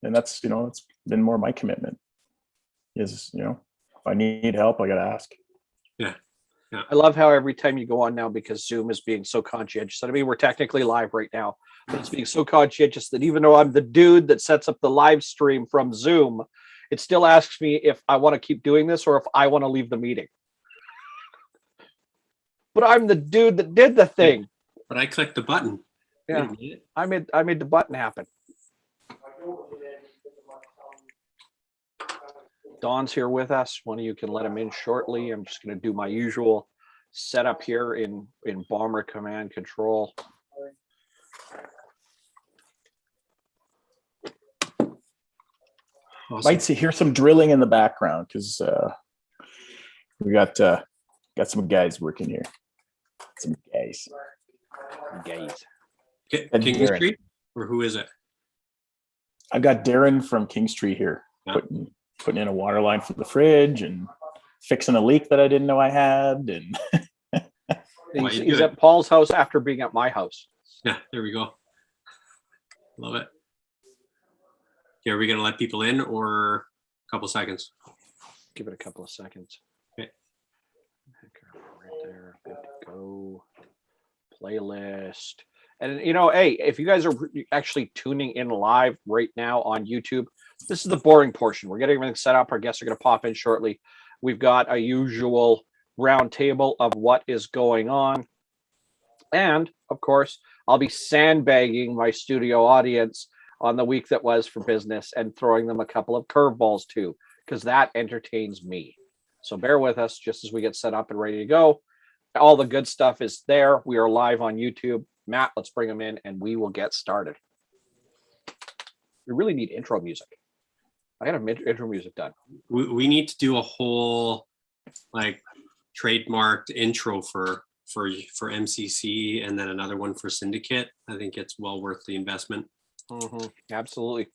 And that's, it's been more my commitment is, if I need help, I got to ask. Yeah. I love how every time you go on now, because Zoom is being so conscientious. I mean, we're technically live right now, but it's being so conscientious that even though I'm the dude that sets up the live stream from Zoom, it still asks me if I want to keep doing this or if I want to leave the meeting. But I'm the dude that did the thing. But I clicked the button. Yeah, I made the button happen. Don's here with us. One of you can let him in shortly. I'm just going to do my usual setup here in Bomber Command Control. Awesome. Might hear some drilling in the background because we got some guys working here. Some guys. King Street, or who is it? I've got Darren from King Street here, putting in a water line for the fridge and fixing a leak that I didn't know I had. And he's at Paul's house after being at my house. Yeah, there we go. Love it. Okay, are we going to let people in or a couple seconds? Give it a couple of seconds. Okay. Right there. Good to go. Playlist. And, hey, if you guys are actually tuning in live right now on YouTube, this is the boring portion. We're getting everything set up. Our guests are going to pop in shortly. We've got a usual round table of what is going on. And, of course, I'll be sandbagging my studio audience on the week that was for business and throwing them a couple of curveballs too, because that entertains me. So bear with us just as we get set up and ready to go. All the good stuff is there. We are live on YouTube. Matt, let's bring him in and we will get started. We really need intro music. I got a intro music done. We need to do a whole trademarked intro for MCC and then another one for Syndicate. I think it's well worth the investment. Mm-hmm. Absolutely.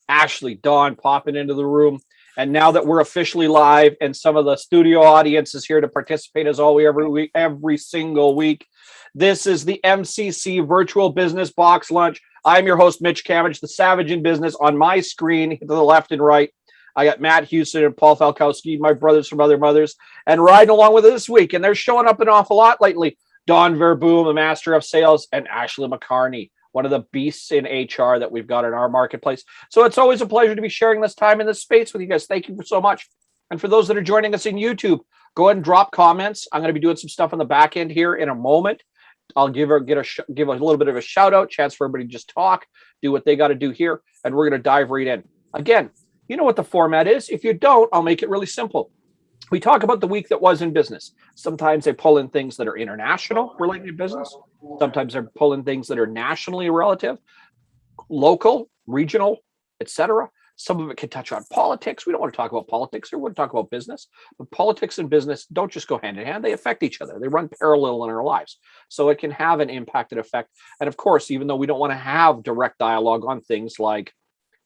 Ashley, Dawn popping into the room. And now that we're officially live and some of the studio audience is here to participate as always every single week, this is the MCC Virtual Business Box Lunch. I'm your host, Mitch Cammage, the Savage in Business. On my screen to the left and right, I got Matt Houston and Paul Falkowski, my brothers from other mothers, and riding along with us this week. And they're showing up an awful lot lately. Don Verboom, a master of sales, and Ashley McCarney, one of the beasts in HR that we've got in our marketplace. So it's always a pleasure to be sharing this time in this space with you guys. Thank you so much. And for those that are joining us in YouTube, go ahead and drop comments. I'm going to be doing some stuff on the back end here in a moment. I'll give a little bit of a shout out, chance for everybody to just talk, do what they got to do here, and we're going to dive right in. Again, you know what the format is. If you don't, I'll make it really simple. We talk about the week that was in business. Sometimes they pull in things that are international related to business. Sometimes they're pulling things that are nationally relative, local, regional, etc. Some of it can touch on politics. We don't want to talk about politics here. We want to talk about business. But politics and business don't just go hand in hand. They affect each other. They run parallel in our lives. So it can have an impact and effect. And of course, even though we don't want to have direct dialogue on things like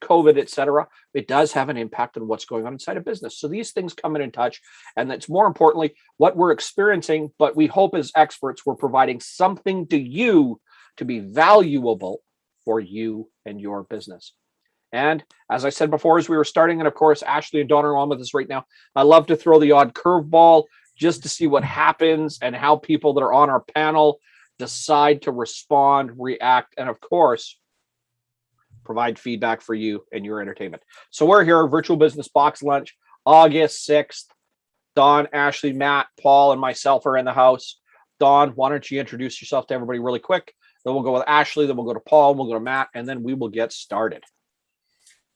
COVID, etc., it does have an impact on what's going on inside a business. So these things come in touch. And that's more importantly, what we're experiencing. But we hope as experts, we're providing something to you to be valuable for you and your business. And as I said before, as we were starting, and of course, Ashley and Dawn are on with us right now, I love to throw the odd curveball just to see what happens and how people that are on our panel decide to respond, react, and of course, provide feedback for you and your entertainment. So we're here, Virtual Business Box Lunch, August 6th. Dawn, Ashley, Matt, Paul, and myself are in the house. Dawn, why don't you introduce yourself to everybody really quick? Then we'll go with Ashley, then we'll go to Paul, we'll go to Matt, and then we will get started.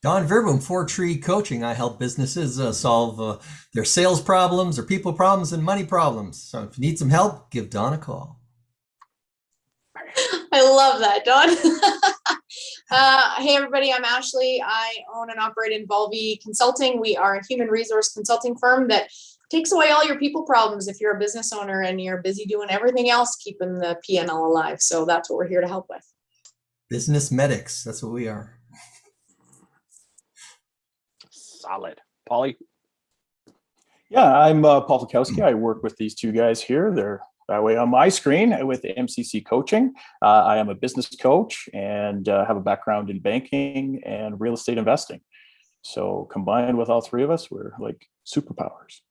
Don Verboom, 4Tree Coaching. I help businesses solve their sales problems, their people problems, and money problems. So if you need some help, give Don a call. I love that, Don. Hey, everybody, I'm Ashley. I own and operate Involve Consulting. We are a human resource consulting firm that takes away all your people problems if you're a business owner and you're busy doing everything else, keeping the P&L alive. So that's what we're here to help with. Business medics. That's what we are. Solid. Paulie? Yeah, I'm Paul Falkowski. I work with these two guys here. They're that way on my screen with MCC Coaching. I am a business coach and have a background in banking and real estate investing. So combined with all three of us, we're like superpowers.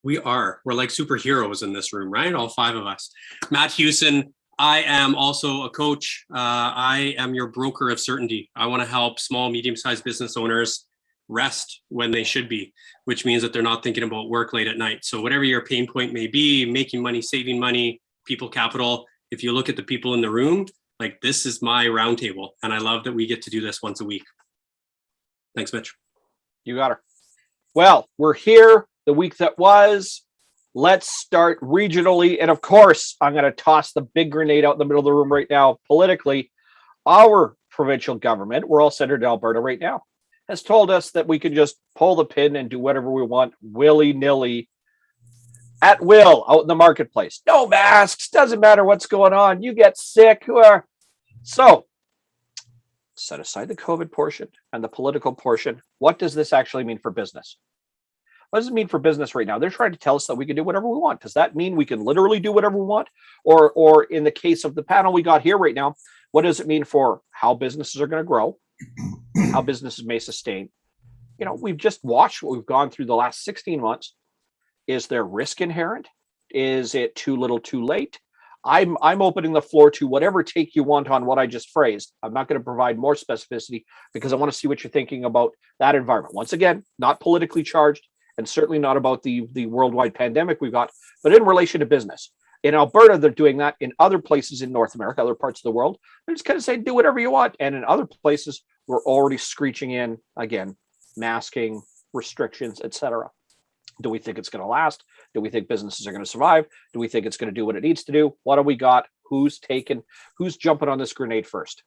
We're like superheroes in this room, right? All five of us. Matt Hewson, I am also a coach. I am your broker of certainty. I want to help small, medium-sized business owners rest when they should be, which means that they're not thinking about work late at night. So whatever your pain point may be, making money, saving money, people capital, if you look at the people in the room, like this is my roundtable. And I love that we get to do this once a week. Thanks, Mitch. You got her. Well, we're here the week that was. Let's start regionally. And of course, I'm going to toss the big grenade out in the middle of the room right now. Politically, our provincial government, we're all centered in Alberta right now, has told us that we can just pull the pin and do whatever we want willy-nilly at will out in the marketplace. No masks, doesn't matter what's going on. You get sick. So set aside the COVID portion and the political portion. What does this actually mean for business? What does it mean for business right now? They're trying to tell us that we can do whatever we want. Does that mean we can literally do whatever we want? Or in the case of the panel we got here right now, what does it mean for how businesses are going to grow, how businesses may sustain? You know, we've just watched what we've gone through the last 16 months. Is there risk inherent? Is it too little too late? I'm opening the floor to whatever take you want on what I just phrased. I'm not going to provide more specificity because I want to see what you're thinking about that environment. Once again, not politically charged and certainly not about the worldwide pandemic we've got, but in relation to business. In Alberta, they're doing that. In other places in North America, other parts of the world, they're just kind of saying, do whatever you want. And in other places, we're already screeching in, again, masking, restrictions, etc. Do we think it's going to last? Do we think businesses are going to survive? Do we think it's going to do what it needs to do? What do we got? Who's jumping on this grenade first?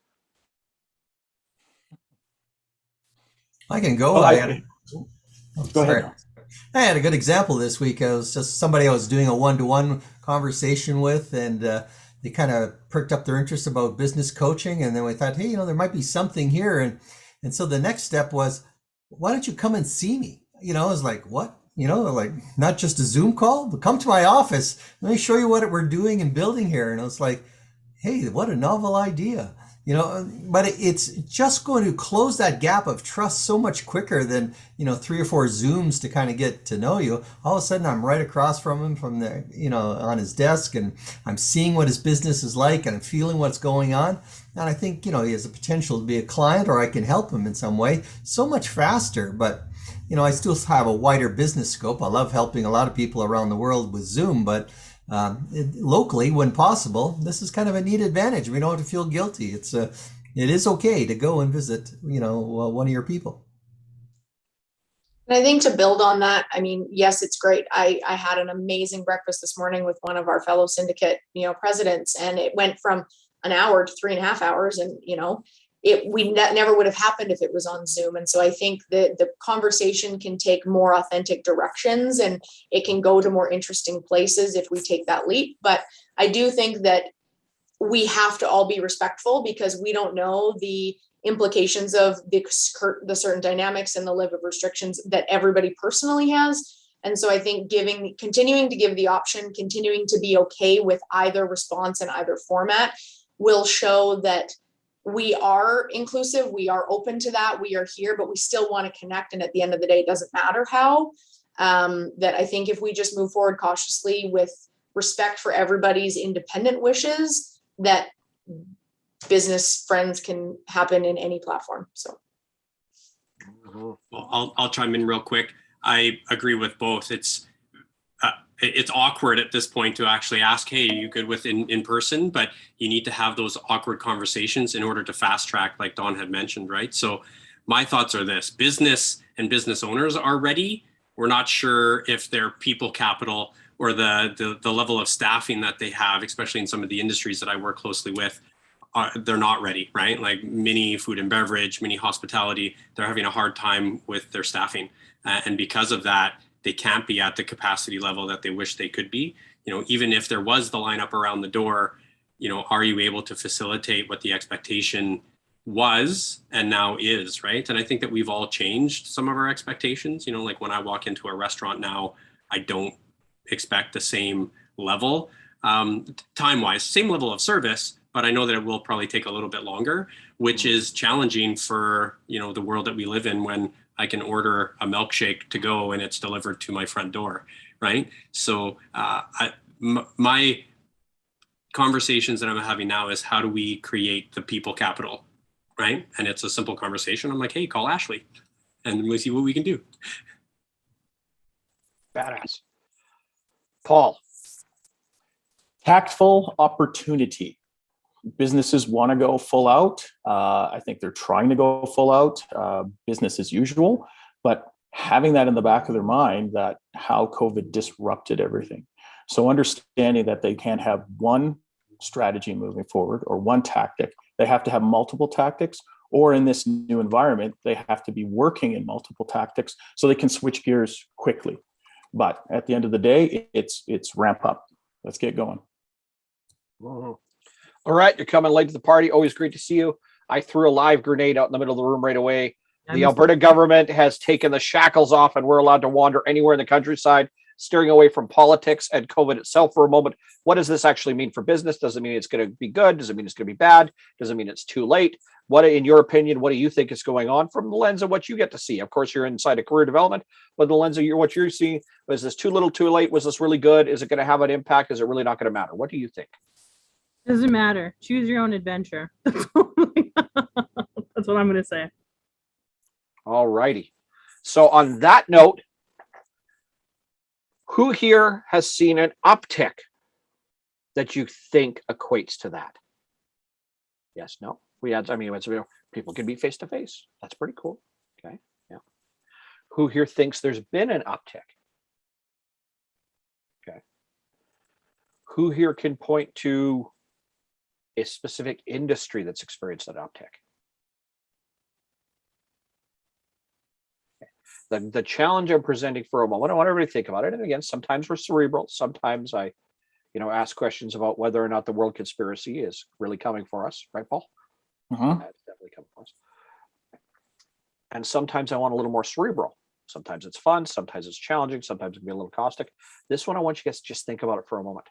I can go. Go ahead. I had a good example this week. I was just somebody I was doing a one-to-one conversation with, and they kind of perked up their interest about business coaching. And then we thought, hey, there might be something here. And so the next step was, why don't you come and see me? I was like, what? Like not just a Zoom call, but come to my office. Let me show you what we're doing and building here. And I was like, hey, what a novel idea. But it's just going to close that gap of trust so much quicker than, 3 or 4 Zooms to kind of get to know you. All of a sudden I'm right across from him from the, on his desk, and I'm seeing what his business is like and I'm feeling what's going on. And I think, he has the potential to be a client, or I can help him in some way so much faster. But, I still have a wider business scope. I love helping a lot of people around the world with Zoom, but locally, when possible, this is kind of a neat advantage. We don't have to feel guilty. It is okay to go and visit, one of your people. And I think to build on that, yes, it's great. I had an amazing breakfast this morning with one of our fellow syndicate, presidents, and it went from an hour to 3.5 hours, and never would have happened if it was on Zoom. And so I think that the conversation can take more authentic directions, and it can go to more interesting places if we take that leap. But I do think that we have to all be respectful, because we don't know the implications of the certain dynamics and the level of restrictions that everybody personally has. And so I think continuing to give the option, continuing to be okay with either response and either format will show that we are inclusive, we are open to that, we are here, but we still want to connect. And at the end of the day, it doesn't matter how. That I think if we just move forward cautiously with respect for everybody's independent wishes, that business friends can happen in any platform. So well, I'll chime in real quick. I agree with both. It's awkward at this point to actually ask, hey, are you good with in person? But you need to have those awkward conversations in order to fast track, like Don had mentioned, right? So my thoughts are this: business and business owners are ready. We're not sure if their people capital or the level of staffing that they have, especially in some of the industries that I work closely with, they're not ready, right? Like mini food and beverage, mini hospitality, they're having a hard time with their staffing. And because of that, they can't be at the capacity level that they wish they could be. Even if there was the lineup around the door, are you able to facilitate what the expectation was and now is, right? And I think that we've all changed some of our expectations. Like when I walk into a restaurant now, I don't expect the same level, time-wise, same level of service, but I know that it will probably take a little bit longer, which is challenging for, the world that we live in, when I can order a milkshake to go and it's delivered to my front door, right? So my conversations that I'm having now is, how do we create the people capital, right? And it's a simple conversation. I'm like, hey, call Ashley and we'll see what we can do. Badass. Paul. Tactful opportunity. Businesses want to go full out. I think they're trying to go full out, business as usual, but having that in the back of their mind, that how COVID disrupted everything. So understanding that they can't have one strategy moving forward or one tactic. They have to have multiple tactics, or in this new environment, they have to be working in multiple tactics so they can switch gears quickly. But at the end of the day, it's ramp up. Let's get going. Mm-hmm. All right, you're coming late to the party. Always great to see you. I threw a live grenade out in the middle of the room right away. The Alberta government has taken the shackles off and we're allowed to wander anywhere in the countryside, steering away from politics and COVID itself for a moment. What does this actually mean for business? Does it mean it's going to be good? Does it mean it's going to be bad? Does it mean it's too late? What, in your opinion, what do you think is going on from the lens of what you get to see? Of course, you're inside of career development, but the lens of what you're seeing, was this too little, too late? Was this really good? Is it going to have an impact? Is it really not going to matter? What do you think? Doesn't matter. Choose your own adventure. That's what I'm going to say. All righty. So on that note, who here has seen an uptick that you think equates to that? Yes, no. People can be face to face. That's pretty cool. Okay. Yeah. Who here thinks there's been an uptick? Okay. Who here can point to a specific industry that's experienced an uptick? The challenge I'm presenting for a moment, I want everybody to think about it. And again, sometimes we're cerebral. Sometimes I, ask questions about whether or not the world conspiracy is really coming for us. Right, Paul? That's definitely coming for us. And sometimes I want a little more cerebral. Sometimes it's fun. Sometimes it's challenging. Sometimes it can be a little caustic. This one, I want you guys to just think about it for a moment.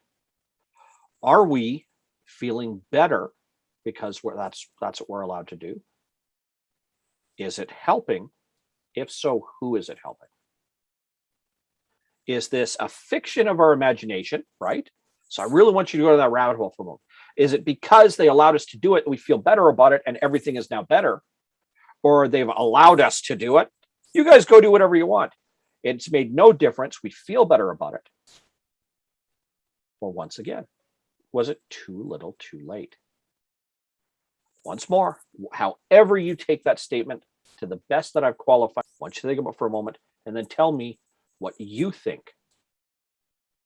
Are we feeling better because that's what we're allowed to do? Is it helping? If so, who is it helping? Is this a fiction of our imagination, right? So I really want you to go to that rabbit hole for a moment. Is it because they allowed us to do it and we feel better about it and everything is now better? Or they've allowed us to do it? You guys go do whatever you want. It's made no difference. We feel better about it. Well, once again, was it too little too late? Once more, however you take that statement, to the best that I've qualified, I want you to think about it for a moment and then tell me what you think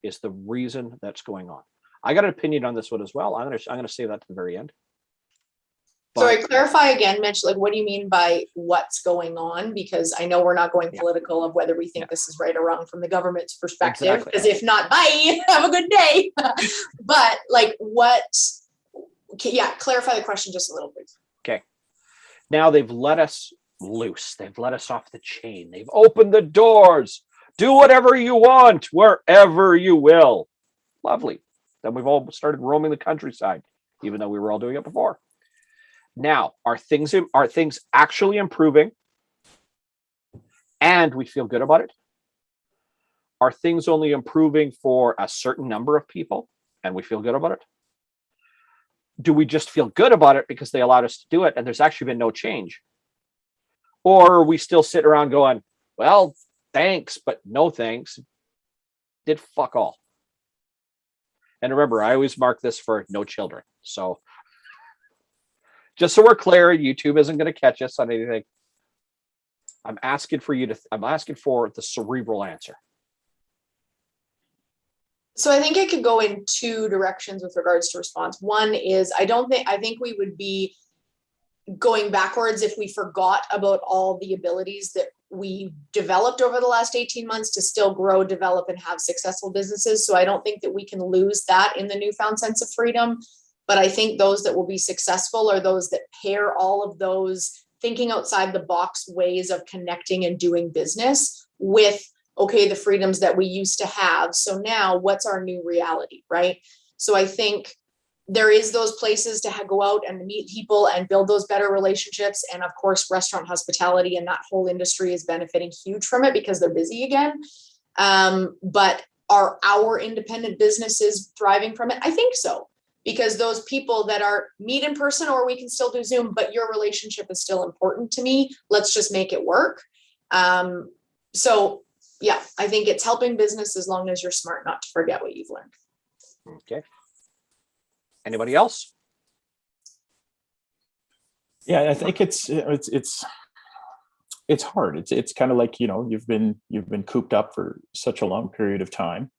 is the reason that's going on. I got an opinion on this one as well. I'm going to say that to the very end. Sorry, clarify again, Mitch, what do you mean by what's going on? Because I know we're not going political of whether we think this is right or wrong from the government's perspective, because if not, bye, have a good day. But clarify the question just a little bit. Okay. Now they've let us loose. They've let us off the chain. They've opened the doors. Do whatever you want, wherever you will. Lovely. Then we've all started roaming the countryside, even though we were all doing it before. Now, are things actually improving and we feel good about it? Are things only improving for a certain number of people and we feel good about it? Do we just feel good about it because they allowed us to do it and there's actually been no change? Or are we still sitting around going, well, thanks, but no thanks. Did fuck all. And remember, I always mark this for no children. So just so we're clear, YouTube isn't going to catch us on anything. I'm asking for the cerebral answer. So I think it could go in two directions with regards to response. One is I think we would be going backwards if we forgot about all the abilities that we developed over the last 18 months to still grow, develop, and have successful businesses. So I don't think that we can lose that in the newfound sense of freedom. But I think those that will be successful are those that pair all of those thinking outside the box ways of connecting and doing business with okay, the freedoms that we used to have. So now what's our new reality, right? So I think there is those places to go out and meet people and build those better relationships. And of course, restaurant hospitality and that whole industry is benefiting huge from it because they're busy again. But are our independent businesses thriving from it? I think so, because those people that are meet in person, or we can still do Zoom, but your relationship is still important to me. Let's just make it work. So yeah, I think it's helping business as long as you're smart not to forget what you've learned. Okay. Anybody else? Yeah, I think it's hard. It's kind of like, you've been cooped up for such a long period of time,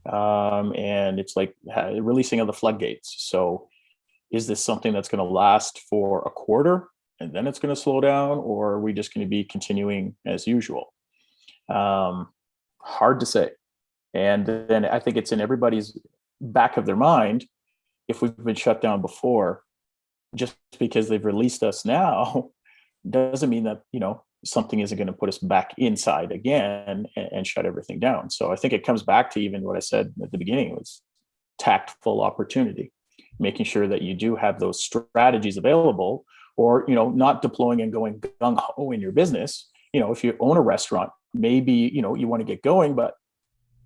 and it's like releasing of the floodgates. So, is this something that's going to last for a quarter and then it's going to slow down, or are we just going to be continuing as usual? Hard to say. And then I think it's in everybody's back of their mind, if we've been shut down before, just because they've released us now doesn't mean that, something isn't going to put us back inside again and shut everything down. So I think it comes back to even what I said at the beginning, was tactful opportunity, making sure that you do have those strategies available, or, not deploying and going gung-ho in your business. If you own a restaurant, maybe, you want to get going, but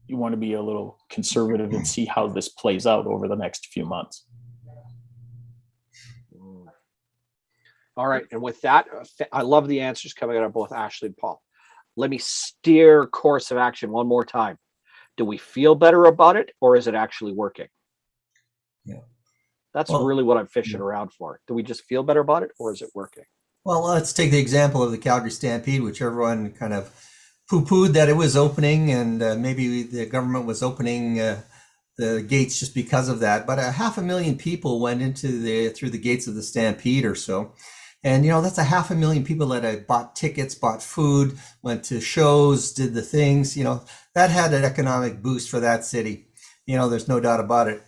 you want to be a little conservative and see how this plays out over the next few months. All right. And with that, I love the answers coming out of both Ashley and Paul. Let me steer course of action one more time. Do we feel better about it, or is it actually working? Yeah. That's really what I'm fishing around for. Do we just feel better about it, or is it working? Well, let's take the example of the Calgary Stampede, which everyone kind of poo-pooed that it was opening, and maybe the government was opening the gates just because of that. But 500,000 people went through the gates of the Stampede or so. And, that's 500,000 people that bought tickets, bought food, went to shows, did the things, that had an economic boost for that city. There's no doubt about it.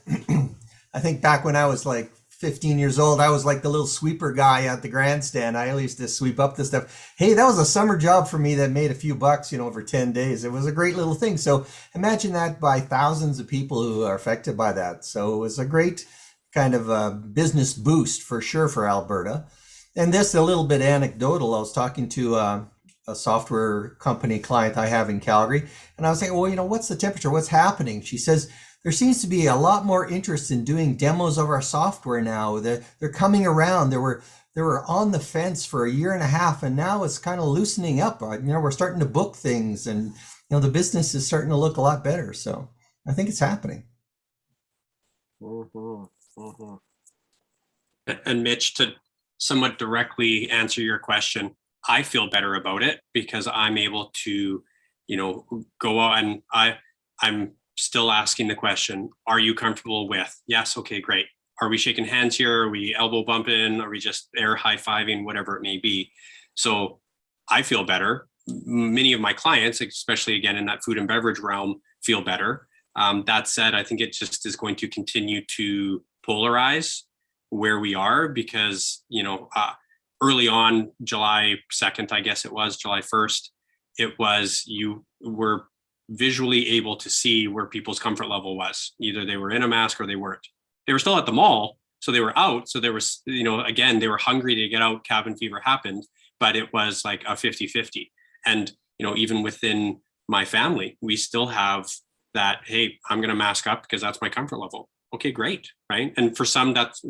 I think back when I was like 15 years old, I was like the little sweeper guy at the grandstand. I used to sweep up this stuff. Hey, that was a summer job for me that made a few bucks, over 10 days. It was a great little thing. So imagine that by thousands of people who are affected by that. So it was a great kind of business boost for sure for Alberta. And this a little bit anecdotal. I was talking to a software company client I have in Calgary, and I was saying, well, what's the temperature? What's happening? She says, there seems to be a lot more interest in doing demos of our software now. They're coming around. They were on the fence for a year and a half, and now it's kind of loosening up. We're starting to book things, and the business is starting to look a lot better. So I think it's happening. Mm-hmm. Mm-hmm. And Mitch, to somewhat directly answer your question, I feel better about it because I'm able to, go out and I'm still asking the question, are you comfortable with? Yes. Okay, great. Are we shaking hands here? Are we elbow bumping? Are we just air high-fiving? Whatever it may be. So I feel better. Many of my clients, especially again in that food and beverage realm, feel better. That said, I think it just is going to continue to polarize where we are because, early on, July 2nd, I guess it was, July 1st, it was you were visually able to see where people's comfort level was. Either they were in a mask or they weren't. They were still at the mall, so they were out. So there was, again, they were hungry to get out. Cabin fever happened, but it was like a 50-50. And, even within my family, we still have that, hey, I'm going to mask up because that's my comfort level. Okay, great, right? And for some, that's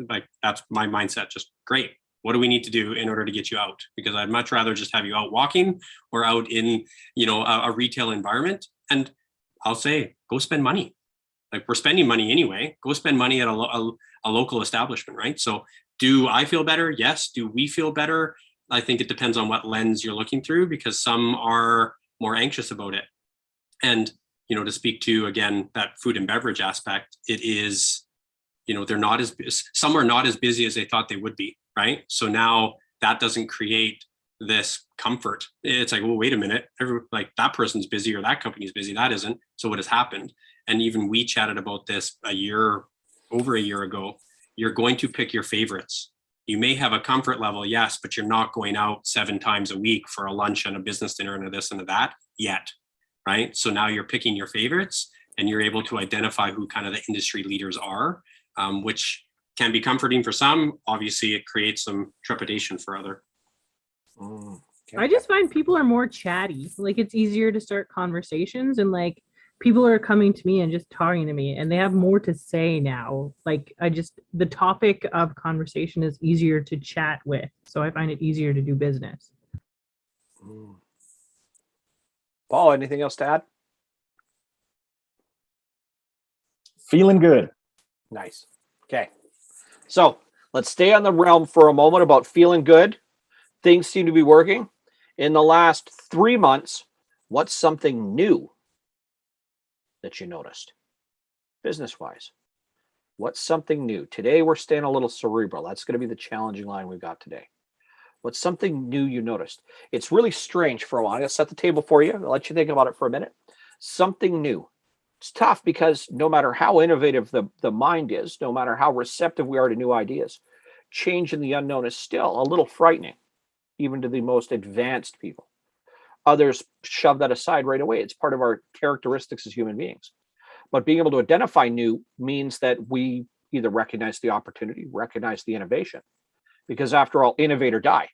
my mindset, just great. What do we need to do in order to get you out? Because I'd much rather just have you out walking or out in, a retail environment. And I'll say, go spend money. Like we're spending money anyway. Go spend money at a local establishment, right? So do I feel better? Yes. Do we feel better? I think it depends on what lens you're looking through because some are more anxious about it. And to speak to, again, that food and beverage aspect, it is, they're not some are not as busy as they thought they would be, right? So now that doesn't create this comfort. It's like, well, wait a minute, that person's busy or that company's busy, that isn't. So what has happened? And even we chatted about this over a year ago, you're going to pick your favorites. You may have a comfort level, yes, but you're not going out 7 times a week for a lunch and a business dinner and a this and a that yet. right? So now you're picking your favorites and you're able to identify who kind of the industry leaders are, which can be comforting for some. Obviously, it creates some trepidation for other. I just find people are more chatty. Like it's easier to start conversations, and like people are coming to me and just talking to me, and they have more to say now. Like the topic of conversation is easier to chat with. So I find it easier to do business. Paul, anything else to add? Feeling good. Nice. Okay. So let's stay on the realm for a moment about feeling good. Things seem to be working. In the last 3 months, what's something new that you noticed business-wise? What's something new? Today, we're staying a little cerebral. That's going to be the challenging line we've got today. What's something new you noticed? It's really strange for a while. I'm going to set the table for you. I'll let you think about it for a minute. Something new. It's tough because no matter how innovative the mind is, no matter how receptive we are to new ideas, change in the unknown is still a little frightening, even to the most advanced people. Others shove that aside right away. It's part of our characteristics as human beings. But being able to identify new means that we either recognize the opportunity, recognize the innovation, because after all, innovate or die.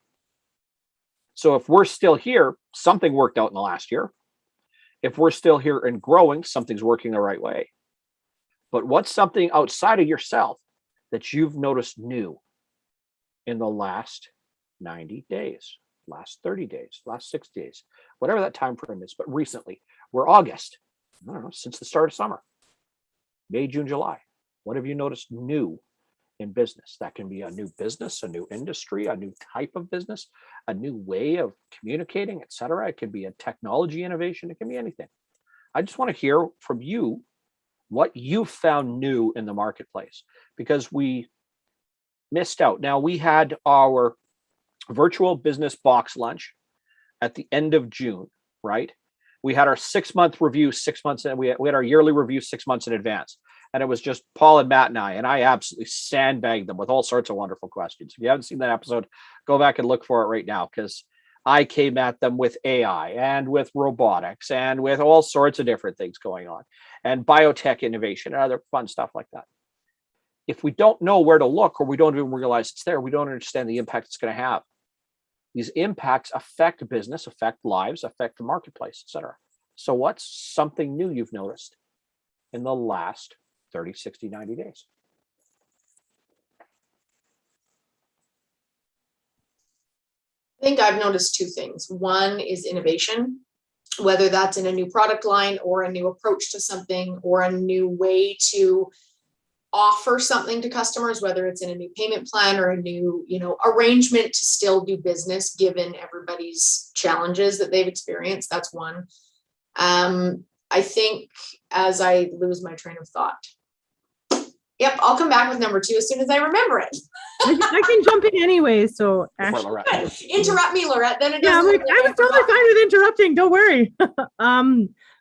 So if we're still here, something worked out in the last year. If we're still here and growing, something's working the right way. But what's something outside of yourself that you've noticed new in the last 90 days, last 30 days, last 60 days, whatever that time frame is? But recently, we're August. I don't know, since the start of summer, May, June, July. What have you noticed new in business? That can be a new business, a new industry, a new type of business, a new way of communicating, etc. It can be a technology innovation. It can be anything. I just want to hear from you what you found new in the marketplace, because we missed out. Now, we had our virtual business box lunch at the end of June, right? We had our 6-month review 6 months, and we had our yearly review 6 months in advance. And it was just Paul and Matt and I absolutely sandbagged them with all sorts of wonderful questions. If you haven't seen that episode, go back and look for it right now, because I came at them with AI and with robotics and with all sorts of different things going on, and biotech innovation and other fun stuff like that. If we don't know where to look, or we don't even realize it's there, we don't understand the impact it's going to have. These impacts affect business, affect lives, affect the marketplace, etc. So what's something new you've noticed in the last 30, 60, 90 days? I think I've noticed two things. One is innovation, whether that's in a new product line or a new approach to something or a new way to offer something to customers, whether it's in a new payment plan or a new, arrangement to still do business given everybody's challenges that they've experienced. That's one. I think as I lose my train of thought. Yep, I'll come back with number 2 as soon as I remember it. I can jump in anyway. So Ashley, interrupt me, Lorette. Then it yeah, doesn't. I'm totally fine with interrupting. Don't worry.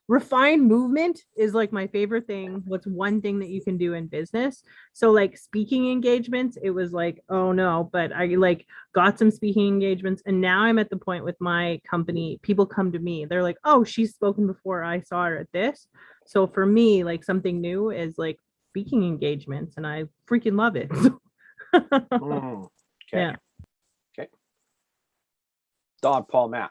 Refined movement is like my favorite thing. What's one thing that you can do in business? So like speaking engagements, it was like, oh no, but I like got some speaking engagements, and now I'm at the point with my company, people come to me. They're like, oh, she's spoken before. I saw her at this. So for me, like something new is like speaking engagements, and I freaking love it. Okay. Yeah. Okay. Don, Paul, Matt.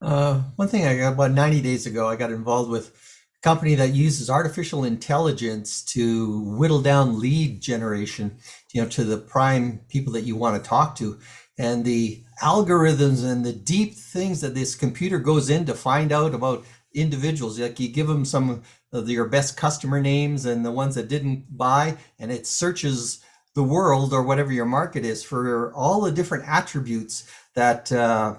One thing I got about 90 days ago, I got involved with a company that uses artificial intelligence to whittle down lead generation, to the prime people that you want to talk to. And the algorithms and the deep things that this computer goes in to find out about individuals, like you give them some of your best customer names and the ones that didn't buy, and it searches the world or whatever your market is for all the different attributes that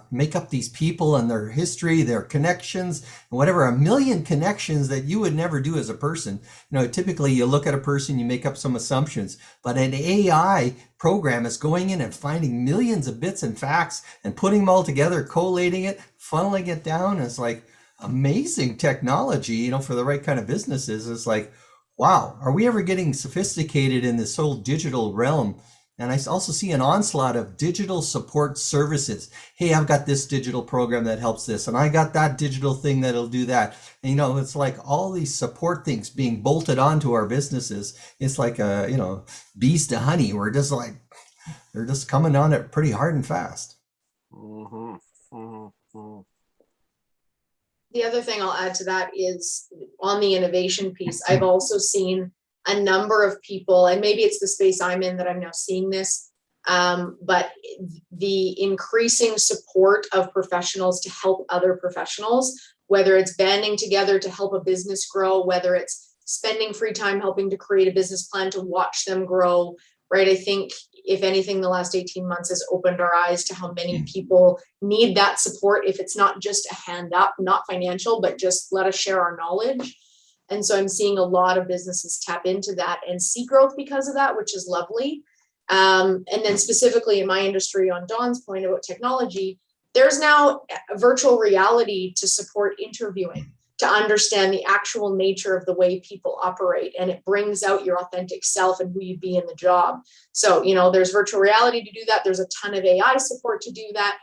make up these people and their history, their connections, and whatever, 1 million connections that you would never do as a person. Typically you look at a person, you make up some assumptions, but an AI program is going in and finding millions of bits and facts and putting them all together, collating it, funneling it down. It's like amazing technology, for the right kind of businesses. It's like, wow, are we ever getting sophisticated in this whole digital realm? And I also see an onslaught of digital support services. Hey, I've got this digital program that helps this, and I got that digital thing that'll do that. And, you know, it's like all these support things being bolted onto our businesses. It's like a, you know, bees to honey. We're just like, they're just coming on it pretty hard and fast. Mm-hmm. Mm-hmm. Mm-hmm. The other thing I'll add to that is on the innovation piece, I've also seen a number of people, and maybe it's the space I'm in that I'm now seeing this, but the increasing support of professionals to help other professionals, whether it's banding together to help a business grow, whether it's spending free time helping to create a business plan to watch them grow, right? I think if anything, the last 18 months has opened our eyes to how many people need that support. If it's not just a hand up, not financial, but just let us share our knowledge. And so I'm seeing a lot of businesses tap into that and see growth because of that, which is lovely. And then specifically in my industry, on Dawn's point about technology, there's now a virtual reality to support interviewing, to understand the actual nature of the way people operate. And it brings out your authentic self and who you be in the job. So, you know, there's virtual reality to do that. There's a ton of AI support to do that.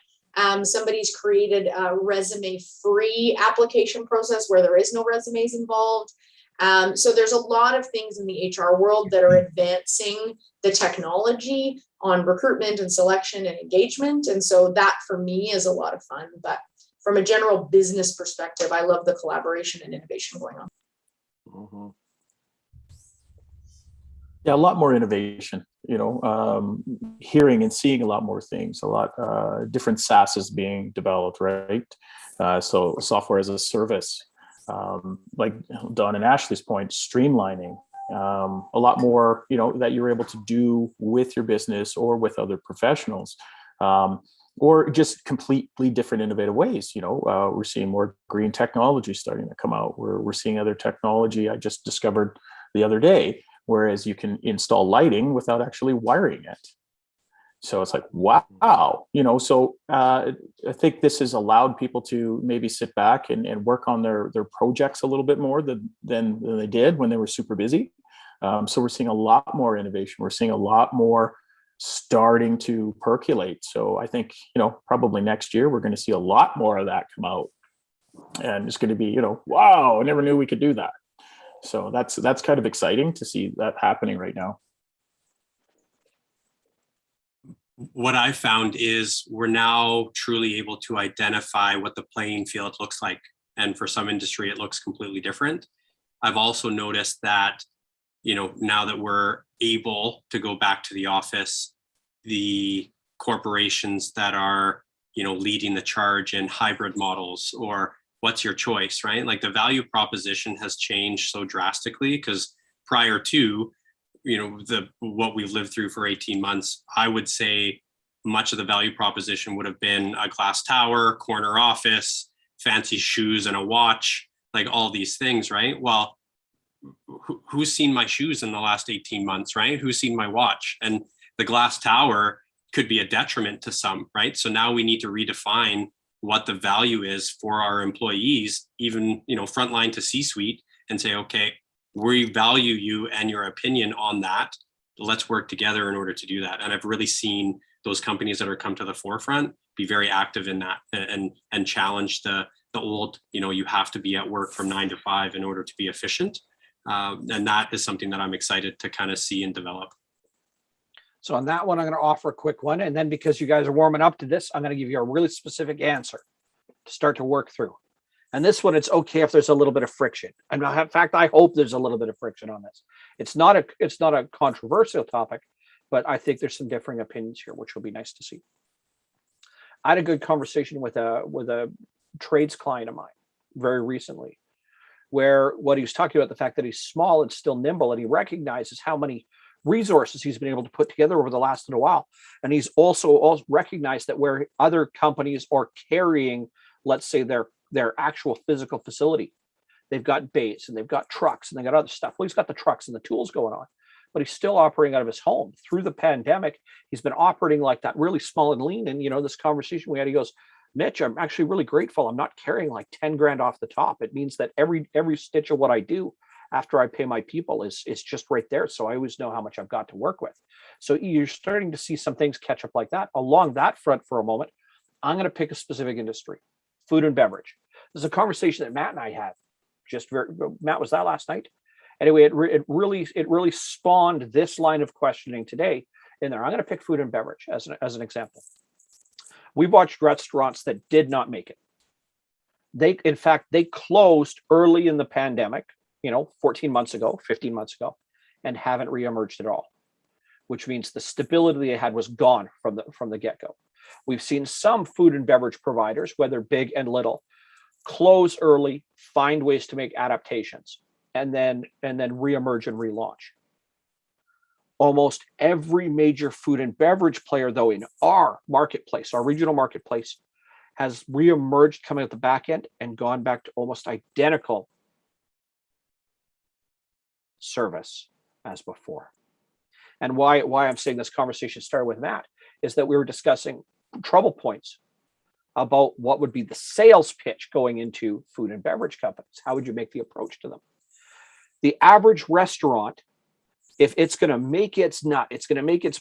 Somebody's created a resume-free application process where there is no resumes involved. So there's a lot of things in the HR world that are advancing the technology on recruitment and selection and engagement. And so that for me is a lot of fun. But from a general business perspective, I love the collaboration and innovation going on. Mm-hmm. Yeah, a lot more innovation, you know, hearing and seeing a lot more things, a lot different SaaSes being developed, right? So software as a service, like Don and Ashley's point, streamlining, a lot more, you know, that you're able to do with your business or with other professionals, or just completely different innovative ways. You know, we're seeing more green technology starting to come out. We're seeing other technology I just discovered the other day, whereas you can install lighting without actually wiring it. So it's like, wow, you know, so I think this has allowed people to maybe sit back and work on their projects a little bit more than they did when they were super busy. So we're seeing a lot more innovation. We're seeing a lot more starting to percolate. So I think, you know, probably next year, we're going to see a lot more of that come out. And it's going to be, you know, wow, I never knew we could do that. So that's kind of exciting to see that happening right now. What I found is we're now truly able to identify what the playing field looks like. And for some industry, it looks completely different. I've also noticed that, you know, now that we're able to go back to the office, the corporations that are, you know, leading the charge in hybrid models, or what's your choice, right? Like the value proposition has changed so drastically, because prior to, you know, what we've lived through for 18 months, I would say much of the value proposition would have been a glass tower, corner office, fancy shoes and a watch, like all these things, right? Well, who's seen my shoes in the last 18 months, right? Who's seen my watch? And the glass tower could be a detriment to some, right? So now we need to redefine what the value is for our employees, even, you know, frontline to C-suite, and say, okay, we value you and your opinion on that. Let's work together in order to do that. And I've really seen those companies that are come to the forefront be very active in that, and challenge the old, you know, you have to be at work from 9 to 5 in order to be efficient. And that is something that I'm excited to kind of see and develop. So on that one, I'm going to offer a quick one. And then because you guys are warming up to this, I'm going to give you a really specific answer to start to work through. And this one, it's okay if there's a little bit of friction. And in fact, I hope there's a little bit of friction on this. It's not a controversial topic, but I think there's some differing opinions here, which will be nice to see. I had a good conversation with a trades client of mine very recently, where what he was talking about, the fact that he's small and still nimble, and he recognizes how many resources he's been able to put together over the last little while. And he's also recognized that where other companies are carrying, let's say, their actual physical facility, they've got bays and they've got trucks and they got other stuff. Well, he's got the trucks and the tools going on, but he's still operating out of his home. Through the pandemic, he's been operating like that, really small and lean. And, you know, this conversation we had, he goes, Mitch, I'm actually really grateful I'm not carrying like 10 grand off the top. It means that every stitch of what I do after I pay my people is just right there. So I always know how much I've got to work with. So you're starting to see some things catch up like that. Along that front for a moment, I'm going to pick a specific industry, food and beverage. There's a conversation that Matt and I had Matt, was that last night? Anyway, it really spawned this line of questioning today in there. I'm going to pick food and beverage as an example. We watched restaurants that did not make it. In fact, they closed early in the pandemic, 14 months ago, 15 months ago, and haven't reemerged at all, which means the stability they had was gone from the get-go. We've seen some food and beverage providers, whether big and little, close early, find ways to make adaptations, and then reemerge and relaunch. Almost every major food and beverage player, though, in our marketplace, our regional marketplace, has reemerged coming at the back end and gone back to almost identical service as before. And why I'm saying this conversation started with Matt is that we were discussing trouble points about what would be the sales pitch going into food and beverage companies. How would you make the approach to them? The average restaurant, if it's going to make its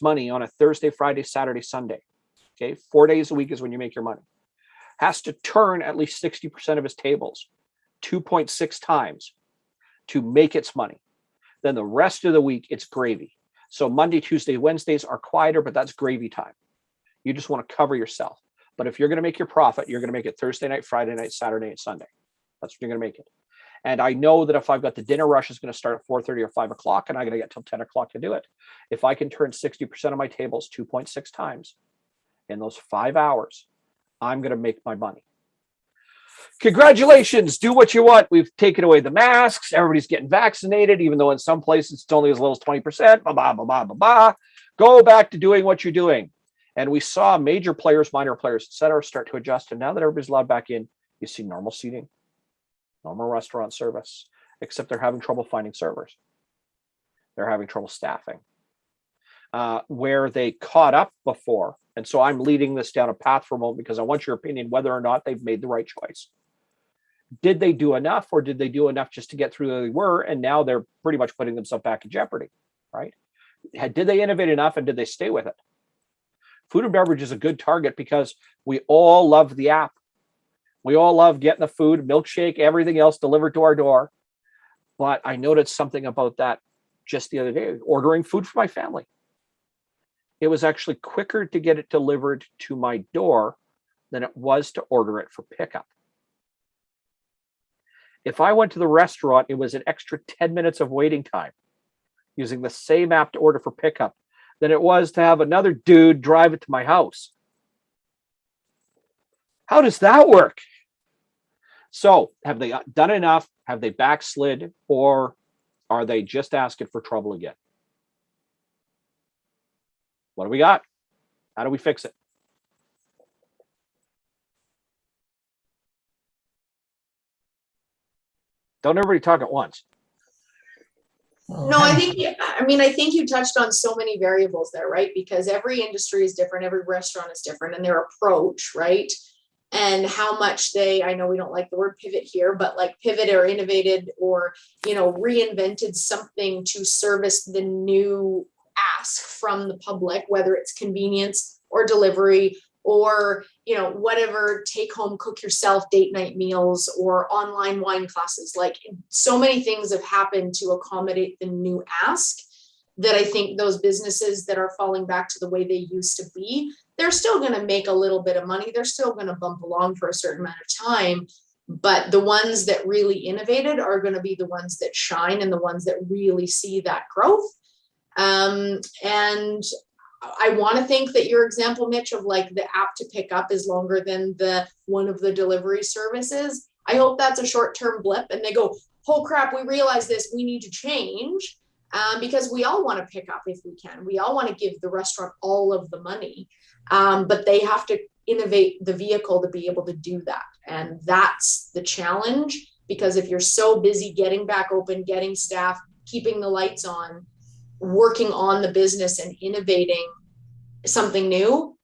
money on a Thursday, Friday, Saturday, Sunday, okay, 4 days a week is when you make your money, has to turn at least 60% of his tables 2.6 times to make its money. Then the rest of the week, it's gravy. So Monday, Tuesday, Wednesdays are quieter, but that's gravy time. You just want to cover yourself. But if you're going to make your profit, you're going to make it Thursday night, Friday night, Saturday, and Sunday. That's what you're going to make it. And I know that if I've got the dinner rush is going to start at 4:30 or 5 o'clock, and I'm going to get till 10 o'clock to do it. If I can turn 60% of my tables 2.6 times in those 5 hours, I'm going to make my money. Congratulations. Do what you want. We've taken away the masks. Everybody's getting vaccinated, even though in some places it's only as little as 20%. Blah, blah, blah, blah, blah, blah. Go back to doing what you're doing. And we saw major players, minor players, et cetera, start to adjust. And now that everybody's allowed back in, you see normal seating, normal restaurant service, except they're having trouble finding servers. They're having trouble staffing. Where they caught up before. And so I'm leading this down a path for a moment because I want your opinion whether or not they've made the right choice. Did they do enough, or did they do enough just to get through where they were? And now they're pretty much putting themselves back in jeopardy, right? Did they innovate enough, and did they stay with it? Food and beverage is a good target because we all love the app. We all love getting the food, milkshake, everything else delivered to our door. But I noticed something about that just the other day, ordering food for my family. It was actually quicker to get it delivered to my door than it was to order it for pickup. If I went to the restaurant, it was an extra 10 minutes of waiting time using the same app to order for pickup than it was to have another dude drive it to my house. How does that work? So have they done enough? Have they backslid? Or are they just asking for trouble again? What do we got? How do we fix it? Don't everybody talk at once. No, I think you touched on so many variables there, right? Because every industry is different, every restaurant is different, and their approach, right? And how much I know we don't like the word pivot here, but like pivot or innovated or, reinvented something to service the new ask from the public, whether it's convenience or delivery or, whatever, take home, cook yourself, date night meals, or online wine classes. Like so many things have happened to accommodate the new ask that I think those businesses that are falling back to the way they used to be, they're still going to make a little bit of money. They're still going to bump along for a certain amount of time. But the ones that really innovated are going to be the ones that shine and the ones that really see that growth. And I want to think that your example, Mitch, of like the app to pick up is longer than one of the delivery services. I hope that's a short-term blip and they go, oh crap, we realize this, we need to change, because we all want to pick up if we can. We all want to give the restaurant all of the money, but they have to innovate the vehicle to be able to do that. And that's the challenge, because if you're so busy getting back open, getting staff, keeping the lights on, working on the business and innovating something new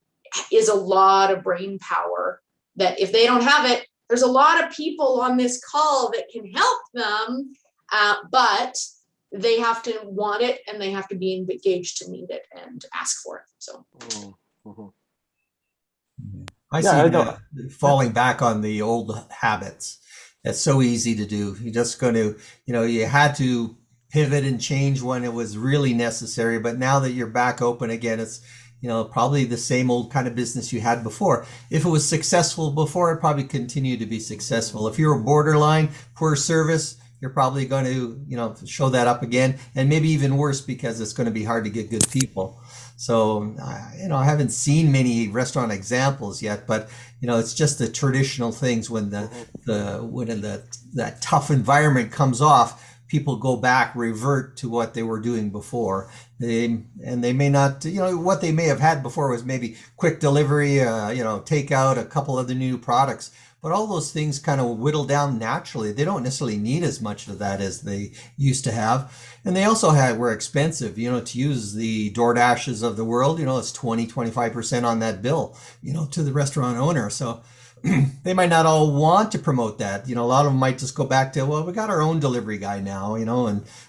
is a lot of brain power that if they don't have it, there's a lot of people on this call that can help them. But they have to want it and they have to be engaged to need it and ask for it. So. I see falling back on the old habits. That's so easy to do. You're just going to, you had to pivot and change when it was really necessary. But now that you're back open again, it's, probably the same old kind of business you had before. If it was successful before, it probably continue to be successful. If you're a borderline, poor service, you're probably going to, show that up again, and maybe even worse because it's going to be hard to get good people. So, I haven't seen many restaurant examples yet, but it's just the traditional things when that tough environment comes off, people go back, revert to what they were doing before. They may not, what they may have had before was maybe quick delivery, take out a couple of the new products. But all those things kind of whittle down naturally. They don't necessarily need as much of that as they used to have. And they also were expensive, to use the DoorDashes of the world, it's 20, 25% on that bill, to the restaurant owner. So they might not all want to promote that. A lot of them might just go back to, well, we got our own delivery guy now,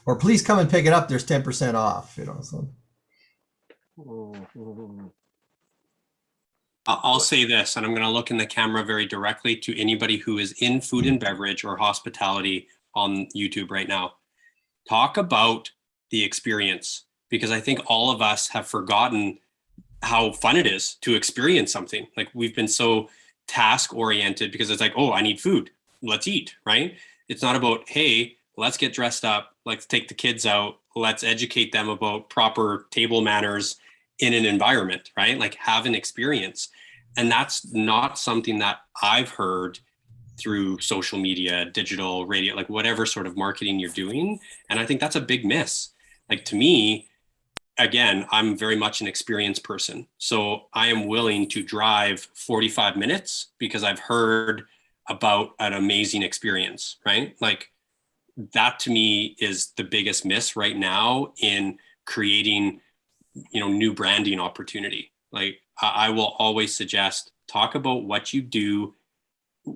or please come and pick it up. There's 10% off, so. I'll say this, and I'm going to look in the camera very directly to anybody who is in food and beverage or hospitality on YouTube right now. Talk about the experience, because I think all of us have forgotten how fun it is to experience something. Like, we've been so task oriented because it's like, oh, I need food, let's eat, right? It's not about, hey, let's get dressed up, let's take the kids out, let's educate them about proper table manners in an environment, right? Like, have an experience. And that's not something that I've heard through social media, digital, radio, like whatever sort of marketing you're doing. And I think that's a big miss. Like, to me, again, I'm very much an experienced person. So I am willing to drive 45 minutes because I've heard about an amazing experience, right? Like, that to me is the biggest miss right now in creating, new branding opportunity. Like, I will always suggest, talk about what you do,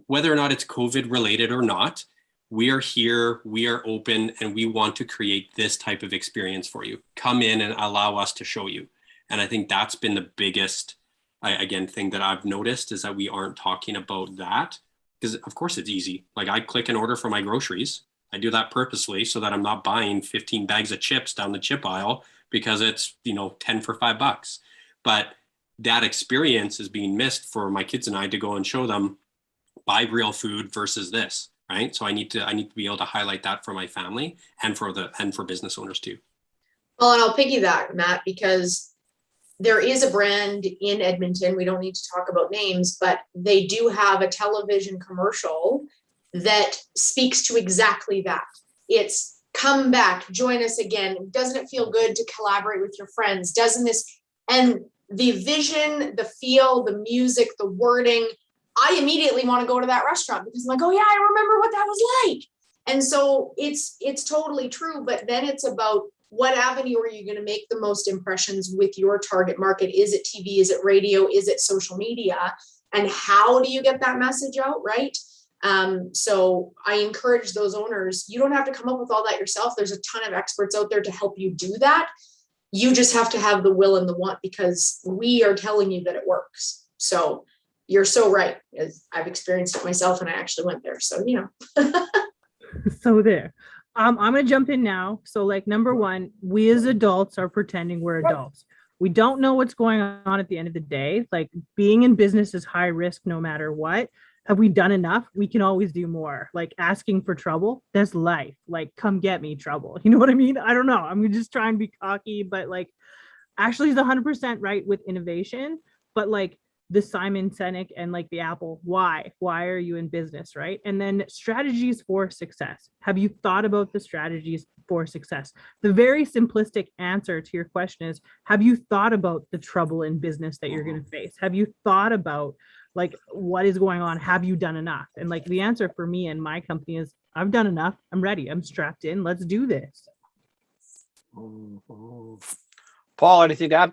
whether or not it's COVID related or not. We are here, we are open, and we want to create this type of experience for you. Come in and allow us to show you. And I think that's been the biggest, thing that I've noticed, is that we aren't talking about that. Because of course it's easy. Like, I click an order for my groceries. I do that purposely so that I'm not buying 15 bags of chips down the chip aisle because it's, 10 for $5. But that experience is being missed for my kids and I to go and show them, buy real food versus this, right? So I need to be able to highlight that for my family and for business owners too. Well, and I'll piggyback, Matt, because there is a brand in Edmonton. We don't need to talk about names, but they do have a television commercial that speaks to exactly that. It's come back, join us again. Doesn't it feel good to collaborate with your friends? Doesn't this, and the vision, the feel, the music, the wording, I immediately want to go to that restaurant because I'm like, oh yeah, I remember what that was like. And so it's totally true, but then it's about what avenue are you going to make the most impressions with your target market? Is it TV? Is it radio? Is it social media? And how do you get that message out, right? So I encourage those owners, you don't have to come up with all that yourself. There's a ton of experts out there to help you do that. You just have to have the will and the want, because we are telling you that it works. So you're so right. As I've experienced it myself, and I actually went there. So, So there. I'm going to jump in now. So, like, number one, we as adults are pretending we're adults. We don't know what's going on at the end of the day. Like, being in business is high risk no matter what. Have we done enough? We can always do more. Like, asking for trouble, that's life. Like, come get me trouble. You know what I mean? I don't know. I'm just trying to be cocky, but like, Ashley's 100% right with innovation, but like the Simon Sinek and like the Apple, why are you in business, right? And then strategies for success. Have you thought about the strategies for success? The very simplistic answer to your question is, have you thought about the trouble in business that you're going to face? Have you thought about like what is going on? Have you done enough? And like the answer for me and my company is, I've done enough. I'm ready. I'm strapped in. Let's do this. Paul, anything to add?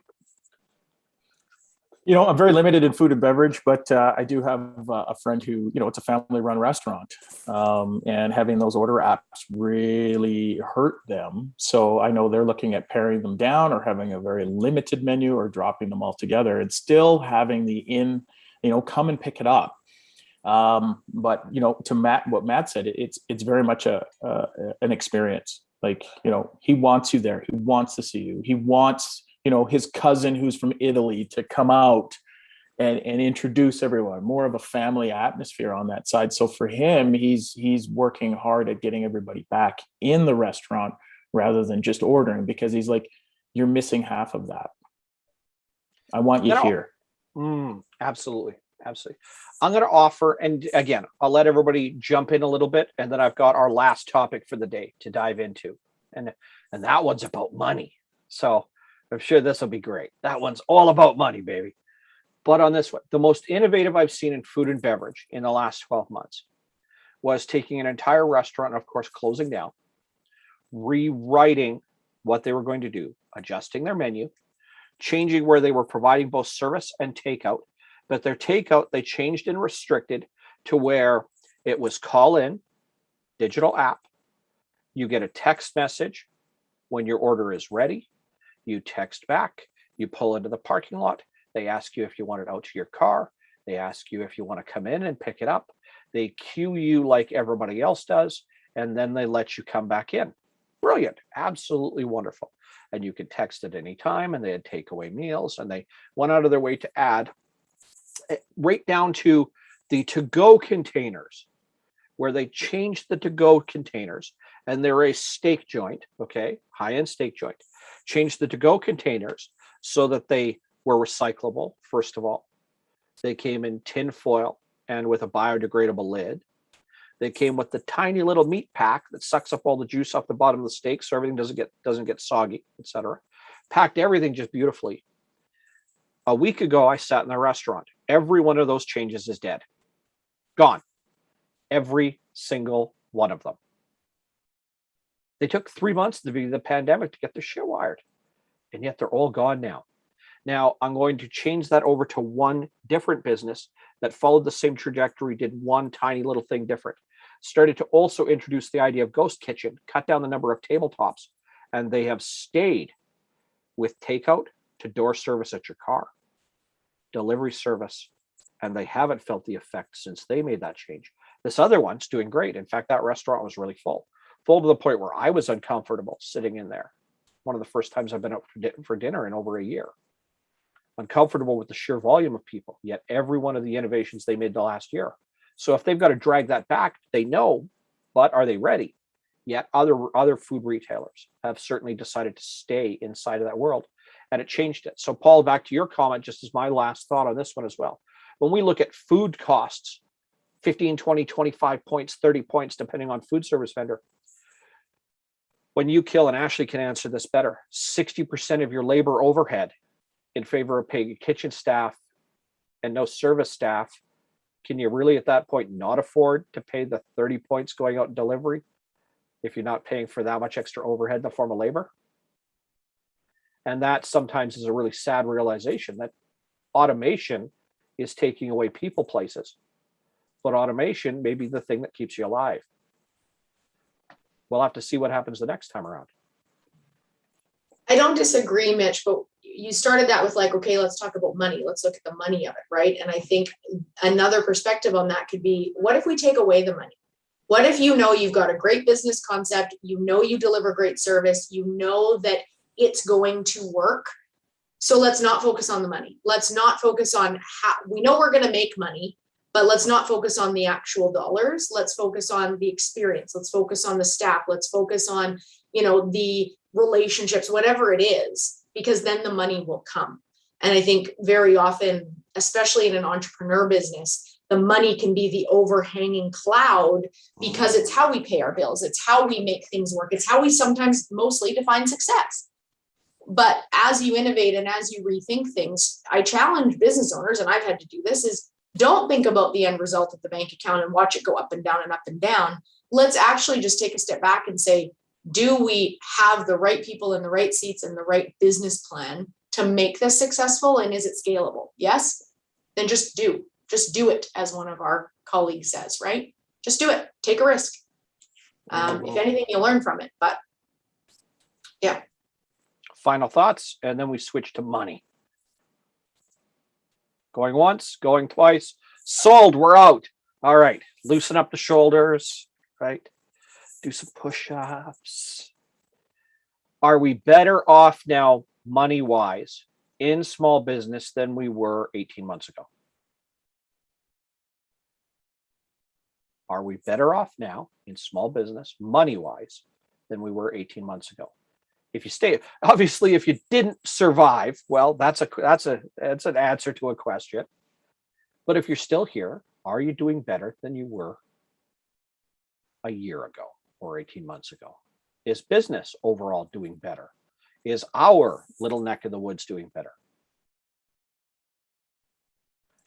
I'm very limited in food and beverage, but I do have a friend who, it's a family-run restaurant, and having those order apps really hurt them. So I know they're looking at paring them down or having a very limited menu or dropping them altogether and still having come and pick it up. But to Matt, what Matt said, it's very much an experience. Like, he wants you there. He wants to see you. He wants his cousin who's from Italy to come out and introduce everyone, more of a family atmosphere on that side. So for him, he's working hard at getting everybody back in the restaurant rather than just ordering, because he's like, you're missing half of that. I want you here. Absolutely. Absolutely. I'm going to offer, and again, I'll let everybody jump in a little bit, and then I've got our last topic for the day to dive into. And that one's about money. So I'm sure this will be great. That one's all about money, baby. But on this one, the most innovative I've seen in food and beverage in the last 12 months was taking an entire restaurant, and of course, closing down, rewriting what they were going to do, adjusting their menu, changing where they were providing both service and takeout. But their takeout, they changed and restricted to where it was call in, digital app. You get a text message when your order is ready. You text back, you pull into the parking lot. They ask you if you want it out to your car. They ask you if you want to come in and pick it up. They queue you like everybody else does, and then they let you come back in. Brilliant. Absolutely wonderful. And you can text at any time, and they had takeaway meals, and they went out of their way to add right down to the to-go containers, where they changed the to-go containers, and they're a steak joint, okay, high-end steak joint, changed the to-go containers so that they were recyclable. First of all, they came in tin foil and with a biodegradable lid. They came with the tiny little meat pack that sucks up all the juice off the bottom of the steak, so everything doesn't get soggy, etc. Packed everything just beautifully. A week ago, I sat in the restaurant. Every one of those changes is dead, gone. Every single one of them. They took 3 months at the beginning of the pandemic to get their shit wired, and yet they're all gone now. Now, I'm going to change that over to one different business that followed the same trajectory, did one tiny little thing different. Started to also introduce the idea of ghost kitchen, cut down the number of tabletops, and they have stayed with takeout to door service at your car, delivery service, and they haven't felt the effect since they made that change. This other one's doing great. In fact, that restaurant was really full to the point where I was uncomfortable sitting in there. One of the first times I've been out for dinner in over a year. Uncomfortable with the sheer volume of people, yet every one of the innovations they made the last year. So if they've got to drag that back, they know, but are they ready? Yet other food retailers have certainly decided to stay inside of that world, and it changed it. So Paul, back to your comment, just as my last thought on this one as well. When we look at food costs, 15, 20, 25 points, 30 points, depending on food service vendor. When you kill, and Ashley can answer this better, 60% of your labor overhead in favor of paying kitchen staff and no service staff, can you really at that point not afford to pay the 30 points going out in delivery if you're not paying for that much extra overhead in the form of labor? And that sometimes is a really sad realization that automation is taking away people places, but automation may be the thing that keeps you alive. We'll have to see what happens the next time around. I don't disagree, Mitch, but you started that with like, okay, let's talk about money. Let's look at the money of it, right? And I think another perspective on that could be, what if we take away the money? What if you've got a great business concept, you deliver great service, you know that it's going to work. So let's not focus on the money. Let's not focus on how we know we're going to make money, but let's not focus on the actual dollars. Let's focus on the experience. Let's focus on the staff. Let's focus on, the relationships, whatever it is, because then the money will come. And I think very often, especially in an entrepreneur business, the money can be the overhanging cloud because it's how we pay our bills. It's how we make things work. It's how we sometimes mostly define success. But as you innovate and as you rethink things, I challenge business owners, and I've had to do this, is don't think about the end result of the bank account and watch it go up and down and up and down. Let's actually just take a step back and say, do we have the right people in the right seats and the right business plan to make this successful, and is it scalable? Yes, then just do it, as one of our colleagues says, right? Just do it, take a risk. If anything, you'll learn from it, but yeah. Final thoughts, and then we switch to money. Going once, going twice, sold, we're out. All right, loosen up the shoulders, right? Do some push-ups. Are we better off now, money-wise, in small business than we were 18 months ago? Are we better off now in small business, money-wise, than we were 18 months ago? If you stay, obviously, if you didn't survive, well, that's an answer to a question. But if you're still here, are you doing better than you were a year ago or 18 months ago? Is business overall doing better? Is our little neck of the woods doing better?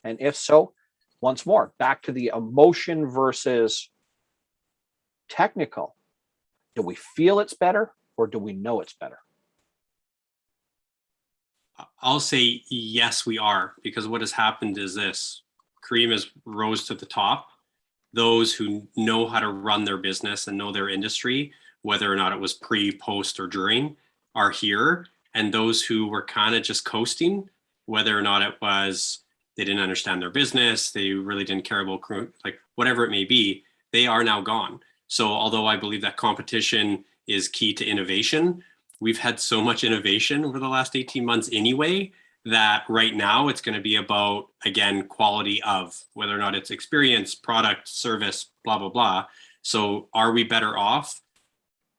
And if so, once more, back to the emotion versus technical. Do we feel it's better, or do we know it's better? I'll say yes, we are, because what has happened is this: cream has rose to the top. Those who know how to run their business and know their industry, whether or not it was pre, post, or during, are here. And those who were kind of just coasting, whether or not it was they didn't understand their business, they really didn't care about, like, whatever it may be, they are now gone. So although I believe that competition is key to innovation, we've had so much innovation over the last 18 months anyway, that right now it's going to be about, again, quality of, whether or not it's experience, product, service, blah, blah, blah. So are we better off?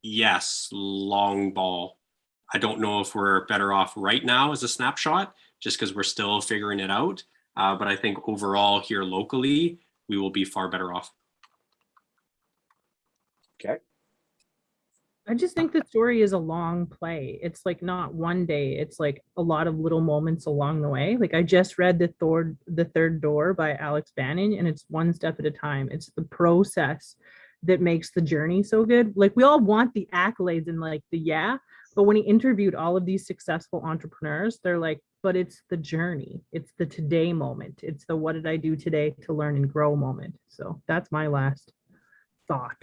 Yes, long ball. I don't know if we're better off right now as a snapshot, just because we're still figuring it out. But I think overall here locally, we will be far better off. Okay. I just think the story is a long play. It's like not one day. It's like a lot of little moments along the way. Like I just read The Third Door by Alex Bannon, and it's one step at a time. It's the process that makes the journey so good. Like we all want the accolades and like but when he interviewed all of these successful entrepreneurs, they're like, but it's the journey. It's the today moment. It's the what did I do today to learn and grow moment. So that's my last thought.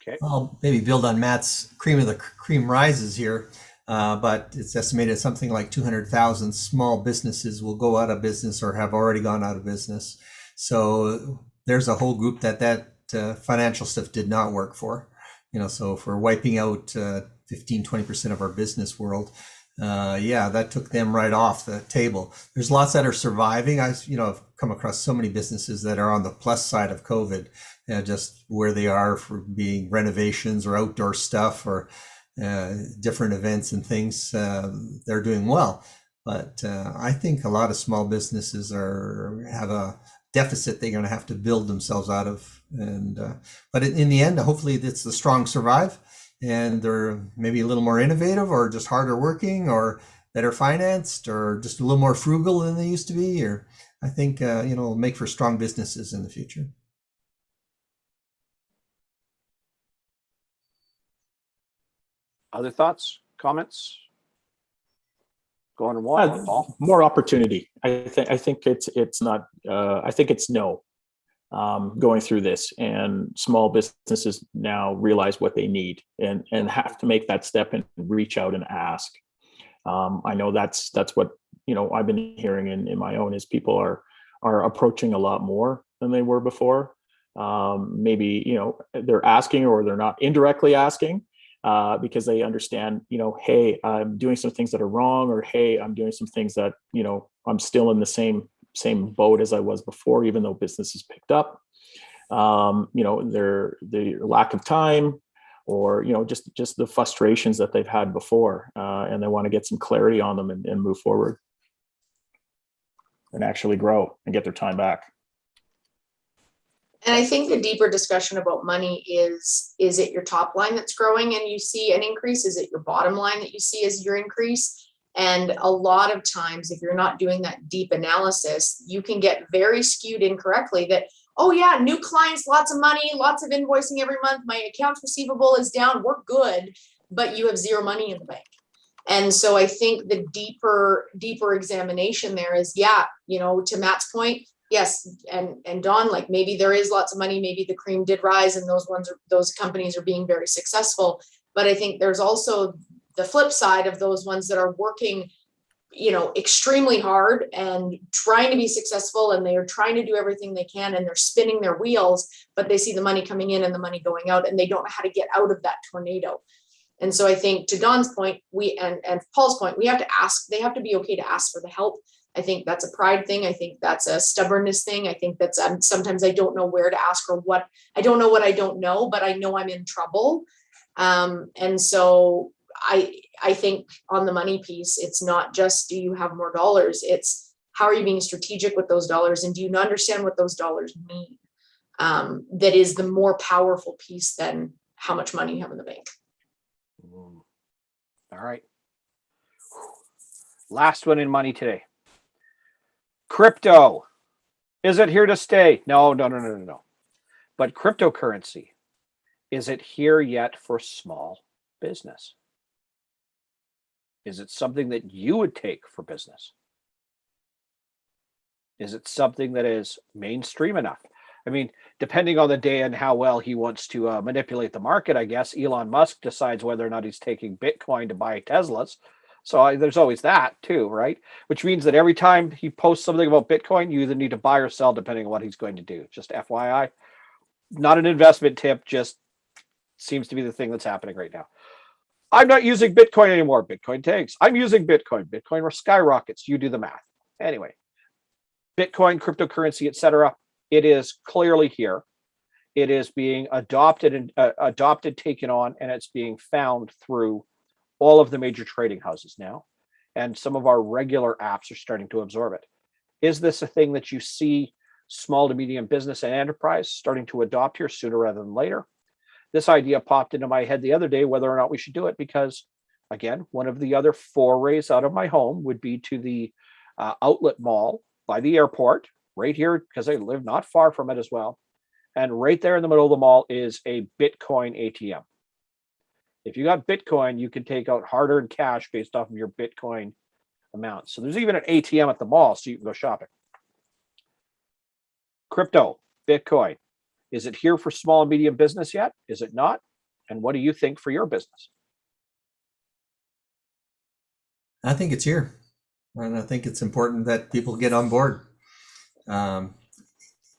Okay. I'll maybe build on Matt's cream of the cream rises here, but it's estimated something like 200,000 small businesses will go out of business or have already gone out of business. So there's a whole group that financial stuff did not work for. So if we're wiping out 15-20% of our business world, that took them right off the table. There's lots that are surviving. I've come across so many businesses that are on the plus side of COVID, just where they are for being renovations or outdoor stuff or different events and things. They're doing well, but I think a lot of small businesses have a deficit they're going to have to build themselves out of. And but in the end, hopefully, it's the strong survive. And they're maybe a little more innovative or just harder working or better financed or just a little more frugal than they used to be. Or I think, make for strong businesses in the future. Other thoughts, comments? Going one, Paul? More opportunity. I think it's not. I think it's no. Going through this, and small businesses now realize what they need and have to make that step and reach out and ask. I know that's what I've been hearing in my own is people are approaching a lot more than they were before. Maybe they're asking or they're not indirectly asking because they understand hey, I'm doing some things that are wrong, or hey, I'm doing some things that I'm still in the same boat as I was before, even though business has picked up. Their lack of time, or just the frustrations that they've had before, and they want to get some clarity on them and move forward and actually grow and get their time back. And I think the deeper discussion about money is it your top line that's growing and you see an increase? Is it your bottom line that you see as your increase? And a lot of times, if you're not doing that deep analysis, you can get very skewed incorrectly that, oh yeah, new clients, lots of money, lots of invoicing every month. My accounts receivable is down. We're good. but you have zero money in the bank. And so I think the deeper examination there is, yeah, to Matt's point, yes. And Don, like, maybe there is lots of money, maybe the cream did rise and those companies are being very successful. But I think there's also the flip side of those ones that are working, extremely hard and trying to be successful, and they are trying to do everything they can, and they're spinning their wheels, but they see the money coming in and the money going out, and they don't know how to get out of that tornado. And so I think, to Don's point, and Paul's point, we have to ask, they have to be okay to ask for the help. I think that's a pride thing. I think that's a stubbornness thing. I think that's sometimes I don't know where to ask, or I don't know what I don't know, but I know I'm in trouble. And so I think on the money piece, it's not just, do you have more dollars? It's, how are you being strategic with those dollars? And do you understand what those dollars mean? That is the more powerful piece than how much money you have in the bank. All right. Last one in money today. Crypto. Is it here to stay? No. But cryptocurrency, is it here yet for small business? Is it something that you would take for business? Is it something that is mainstream enough? I mean, depending on the day and how well he wants to manipulate the market, I guess Elon Musk decides whether or not he's taking Bitcoin to buy Teslas. So there's always that too, right? Which means that every time he posts something about Bitcoin, you either need to buy or sell depending on what he's going to do. Just FYI, not an investment tip, just seems to be the thing that's happening right now. I'm not using Bitcoin anymore. Bitcoin tanks. I'm using Bitcoin. Bitcoin skyrockets. You do the math. Anyway, Bitcoin, cryptocurrency, etc. It is clearly here. It is being adopted, taken on, and it's being found through all of the major trading houses now. And some of our regular apps are starting to absorb it. Is this a thing that you see small to medium business and enterprise starting to adopt here sooner rather than later? This idea popped into my head the other day, whether or not we should do it, because, again, one of the other forays out of my home would be to the outlet mall by the airport, right here, because I live not far from it as well. And right there in the middle of the mall is a Bitcoin ATM. If you got Bitcoin, you can take out hard-earned cash based off of your Bitcoin amount. So there's even an ATM at the mall, so you can go shopping. Crypto, Bitcoin. Is it here for small and medium business yet? Is it not? And what do you think for your business? I think it's here. And I think it's important that people get on board.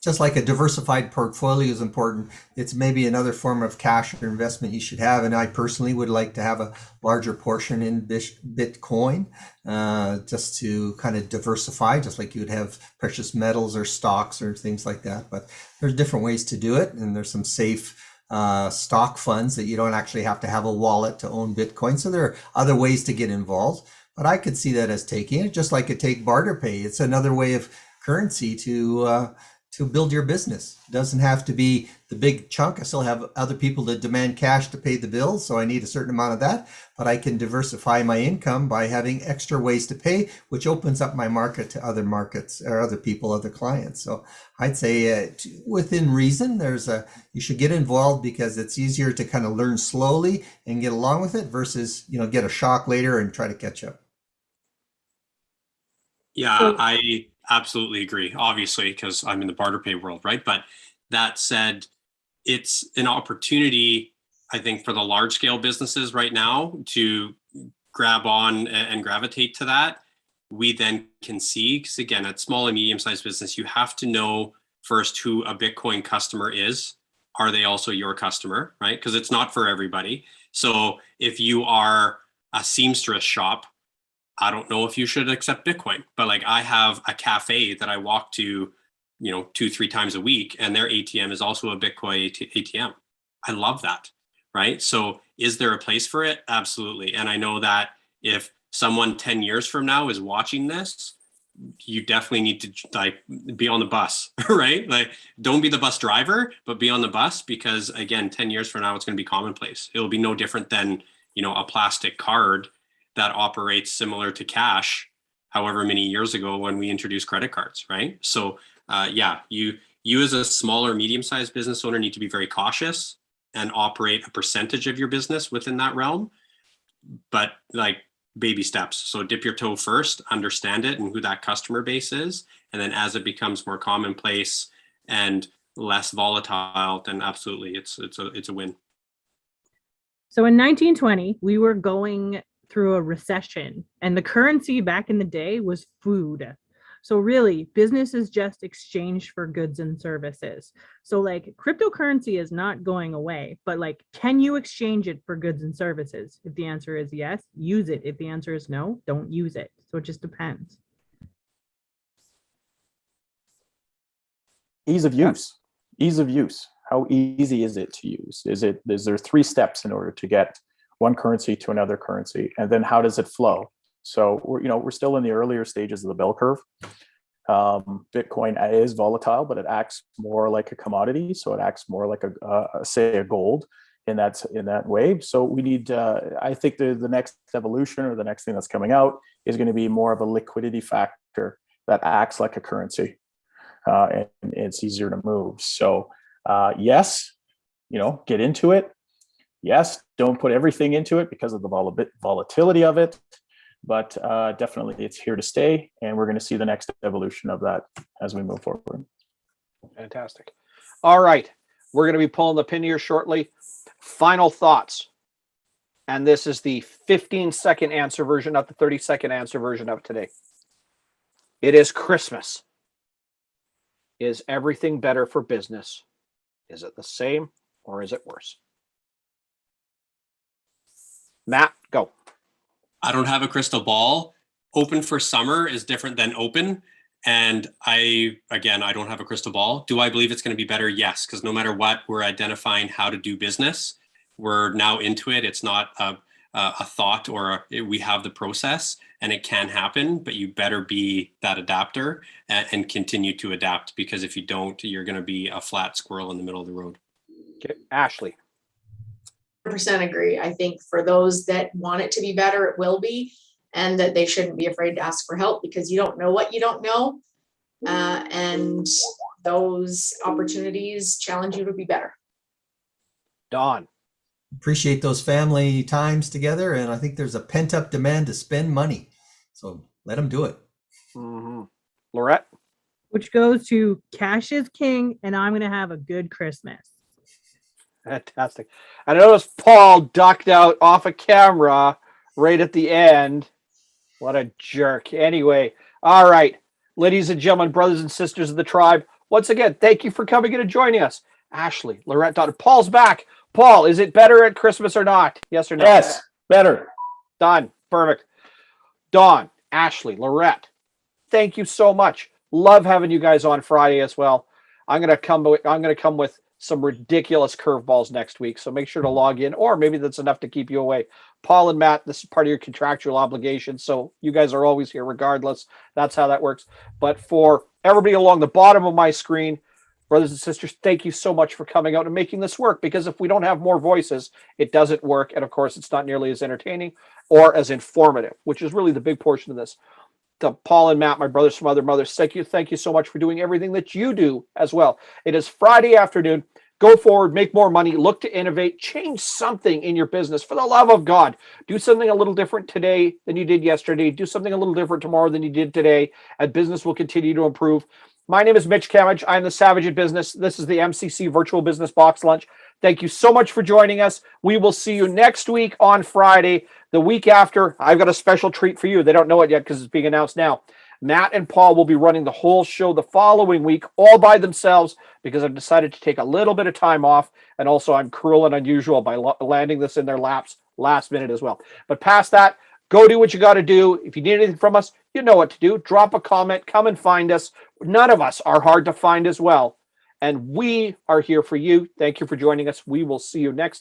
Just like a diversified portfolio is important, it's maybe another form of cash or investment you should have. And I personally would like to have a larger portion in Bitcoin, just to kind of diversify, just like you would have precious metals or stocks or things like that. But there's different ways to do it. And there's some safe stock funds that you don't actually have to have a wallet to own Bitcoin. So there are other ways to get involved. But I could see that as taking it, just like it take barter pay. It's another way of currency to build your business. It doesn't have to be the big chunk. I still have other people that demand cash to pay the bills, so I need a certain amount of that. But I can diversify my income by having extra ways to pay, which opens up my market to other markets or other people, other clients. So I'd say within reason, you should get involved, because it's easier to kind of learn slowly and get along with it versus, get a shock later and try to catch up. Yeah, I absolutely agree, obviously, because I'm in the barter pay world, right? But that said, it's an opportunity, I think, for the large scale businesses right now to grab on and gravitate to that. We then can see, because again, at small and medium sized business, you have to know first who a Bitcoin customer is. Are they also your customer, right? Because it's not for everybody. So if you are a seamstress shop, I don't know if you should accept Bitcoin, but like I have a cafe that I walk to, 2-3 times a week, and their ATM is also a Bitcoin ATM. I love that, right? So is there a place for it? Absolutely. And I know that if someone 10 years from now is watching this, you definitely need to be on the bus, right? Like, don't be the bus driver, but be on the bus, because again, 10 years from now, it's going to be commonplace. It'll be no different than, a plastic card that operates similar to cash, however many years ago when we introduced credit cards, right? So you as a smaller, medium-sized business owner need to be very cautious and operate a percentage of your business within that realm. but like baby steps. So dip your toe first, understand it and who that customer base is. And then as it becomes more commonplace and less volatile, then absolutely it's a win. So in 1920, we were going through a recession, and the currency back in the day was food. So really, business is just exchange for goods and services. So like cryptocurrency is not going away, but like, can you exchange it for goods and services? If the answer is yes, use it. If the answer is no, don't use it. So it just depends. Ease of use. Ease of use. How easy is it to use? Is there 3 steps in order to get one currency to another currency? And then how does it flow? So we're still in the earlier stages of the bell curve. Bitcoin is volatile, but it acts more like a commodity. So it acts more like a gold in that way. So we need, I think the next evolution or the next thing that's coming out is going to be more of a liquidity factor that acts like a currency, and it's easier to move. So yes, get into it. Yes, don't put everything into it because of the volatility of it. But definitely it's here to stay, and we're going to see the next evolution of that as we move forward. Fantastic. All right. We're going to be pulling the pin here shortly. Final thoughts. And this is the 15-second answer version, not the 30-second answer version of today. It is Christmas. Is everything better for business? Is it the same or is it worse? Matt, go. I don't have a crystal ball. Open for summer is different than open. And I don't have a crystal ball. Do I believe it's going to be better? Yes, because no matter what, we're identifying how to do business. We're now into it. It's not a thought we have the process, and it can happen, but you better be that adapter and continue to adapt, because if you don't, you're going to be a flat squirrel in the middle of the road. Okay. Ashley. 100% agree. I think for those that want it to be better, it will be, and that they shouldn't be afraid to ask for help, because you don't know what you don't know. And those opportunities challenge you to be better. Don. Appreciate those family times together, and I think there's a pent-up demand to spend money. So let them do it. Mm-hmm. Lorette. Which goes to cash is king, and I'm going to have a good Christmas. Fantastic. I noticed Paul ducked out off of camera right at the end. What a jerk. Anyway, all right. Ladies and gentlemen, brothers and sisters of the tribe, once again, thank you for coming in and joining us. Ashley, Lorette, Don. Paul's back. Paul, is it better at Christmas or not? Yes or no? Yes, better. Done. Perfect. Don, Ashley, Lorette, thank you so much. Love having you guys on Friday as well. I'm gonna come with some ridiculous curveballs next week, so make sure to log in, or maybe that's enough to keep you away. Paul and Matt, this is part of your contractual obligation, so you guys are always here regardless. That's how that works. But for everybody along the bottom of my screen, brothers and sisters, thank you so much for coming out and making this work, because if we don't have more voices, it doesn't work. And of course, it's not nearly as entertaining or as informative, which is really the big portion of this. To Paul and Matt, my brothers from other mothers, thank you so much for doing everything that you do as well. It is Friday afternoon. Go forward, make more money, look to innovate, change something in your business. For the love of God, do something a little different today than you did yesterday. Do something a little different tomorrow than you did today, and business will continue to improve. My name is Mitch Kamich. I'm the Savage at Business. This is the MCC Virtual Business Box Lunch. Thank you so much for joining us. We will see you next week on Friday. The week after, I've got a special treat for you. They don't know it yet because it's being announced now. Matt and Paul will be running the whole show the following week all by themselves, because I've decided to take a little bit of time off. And also I'm cruel and unusual by landing this in their laps last minute as well. But past that, go do what you got to do. If you need anything from us, you know what to do. Drop a comment, come and find us. None of us are hard to find as well. And we are here for you. Thank you for joining us. We will see you next